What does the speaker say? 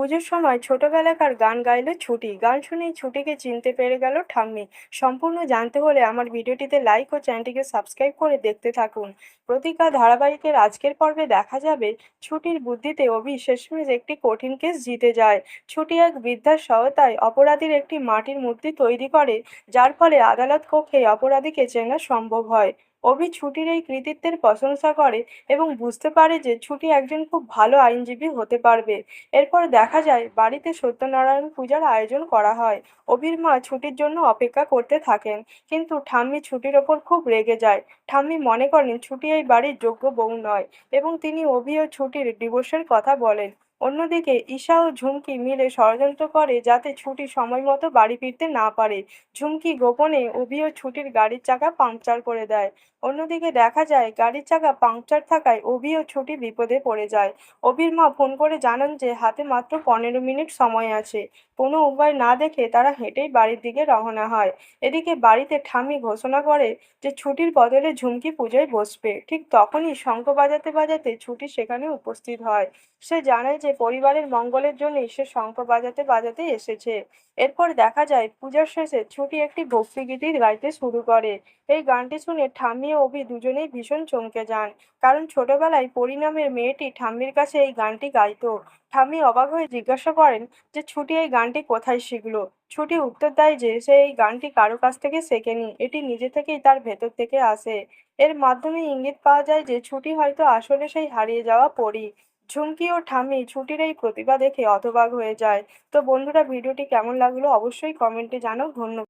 পুজোর সময় ছোটবেলাকার গান গাইলো ছুটি। গান শুনেই ছুটিকে চিনতে পেরে গেল ঠাম্মি। সম্পূর্ণ জানতে হলে আমার ভিডিওটিতে লাইক ও চ্যানেলটিকে সাবস্ক্রাইব করে দেখতে থাকুন। প্রতিকা ধারাবাহিকের আজকের পর্বে দেখা যাবে ছুটির বুদ্ধিতে অভি শেষমেশ একটি কঠিন কেস জিতে যায়। ছুটি এক বৃদ্ধার সহায়তায় অপরাধীর একটি মাটির মূর্তি তৈরি করে, যার ফলে আদালত কক্ষে অপরাধীকে চেনা সম্ভব হয়। অভি ছুটির এই কৃতিত্বের প্রশংসা করে এবং বুঝতে পারে যে ছুটি একজন খুব ভালো আইনজীবী হতে পারবে। এরপর দেখা যায় বাড়িতে সত্যনারায়ণ পূজার আয়োজন করা হয়। অভির মা ছুটির জন্য অপেক্ষা করতে থাকেন, কিন্তু ঠাম্মি ছুটির ওপর খুব রেগে যায়। ঠাম্মি মনে করেন ছুটি এই বাড়ির যোগ্য বউ নয় এবং তিনি অভি ও ছুটির ডিভোর্সের কথা বলেন। অন্যদিকে ঈশা ও ঝুমকি মিলে ষড়যন্ত্র করে যাতে ছুটি সময় মতো বাড়ি ফিরতে না পারে। ঝুমকি গোপনে অভি ও ছুটির গাড়ির চাকা পাংচার করে দেয়। অন্যদিকে দেখা যায় গাড়ির চাকা পাংচার থাকায় অভি ও ছুটি বিপদে পড়ে যায়। অভির মা ফোন করে জানান যে হাতে মাত্র 15 মিনিট সময় আছে। কোনো উপায় না দেখে তারা হেঁটেই বাড়ির দিকে রওনা হয়। এদিকে বাড়িতে ঠাম্মি ঘোষণা করে যে ছুটির বদলে ঝুমকি পুজোয় বসবে। ঠিক তখনই শঙ্খ বাজাতে বাজাতে ছুটি সেখানে উপস্থিত হয়। সে জানায় যে পরিবারের মঙ্গলের জন্যই সে শঙ্খ বাজাতে বাজাতে এসেছে। এরপর দেখা যায় পূজার শেষে ছুটি একটি ভক্তিগীতি গাইতে শুরু করে। এই গানটি শুনে ঠাম্মি ও অভি দুজনেই ভীষণ চমকে যান, কারণ ছোটবেলায় পরিণামের মেয়েটি ঠাম্মির কাছে এই গানটি গাইতো। ঠাম্মি অবাক হয়ে জিজ্ঞাসা করেন যে ছুটি এই গানটি কোথায় শিখলো। ছুটি উত্তর দেয় যে সে এই গানটি কারো কাছ থেকে শেখেনি, এটি নিজে থেকেই তার ভেতর থেকে আসে। এর মাধ্যমে ইঙ্গিত পাওয়া যায় যে ছুটি হয়তো আসলে সেই হারিয়ে যাওয়া পরী। ঝুমকি ও ঠাম্মি ছুটির এই প্রতিভা দেখে হতবাক হয়ে যায়। তো বন্ধুরা, ভিডিওটি কেমন লাগলো অবশ্যই কমেন্টে জানাও। ধন্যবাদ।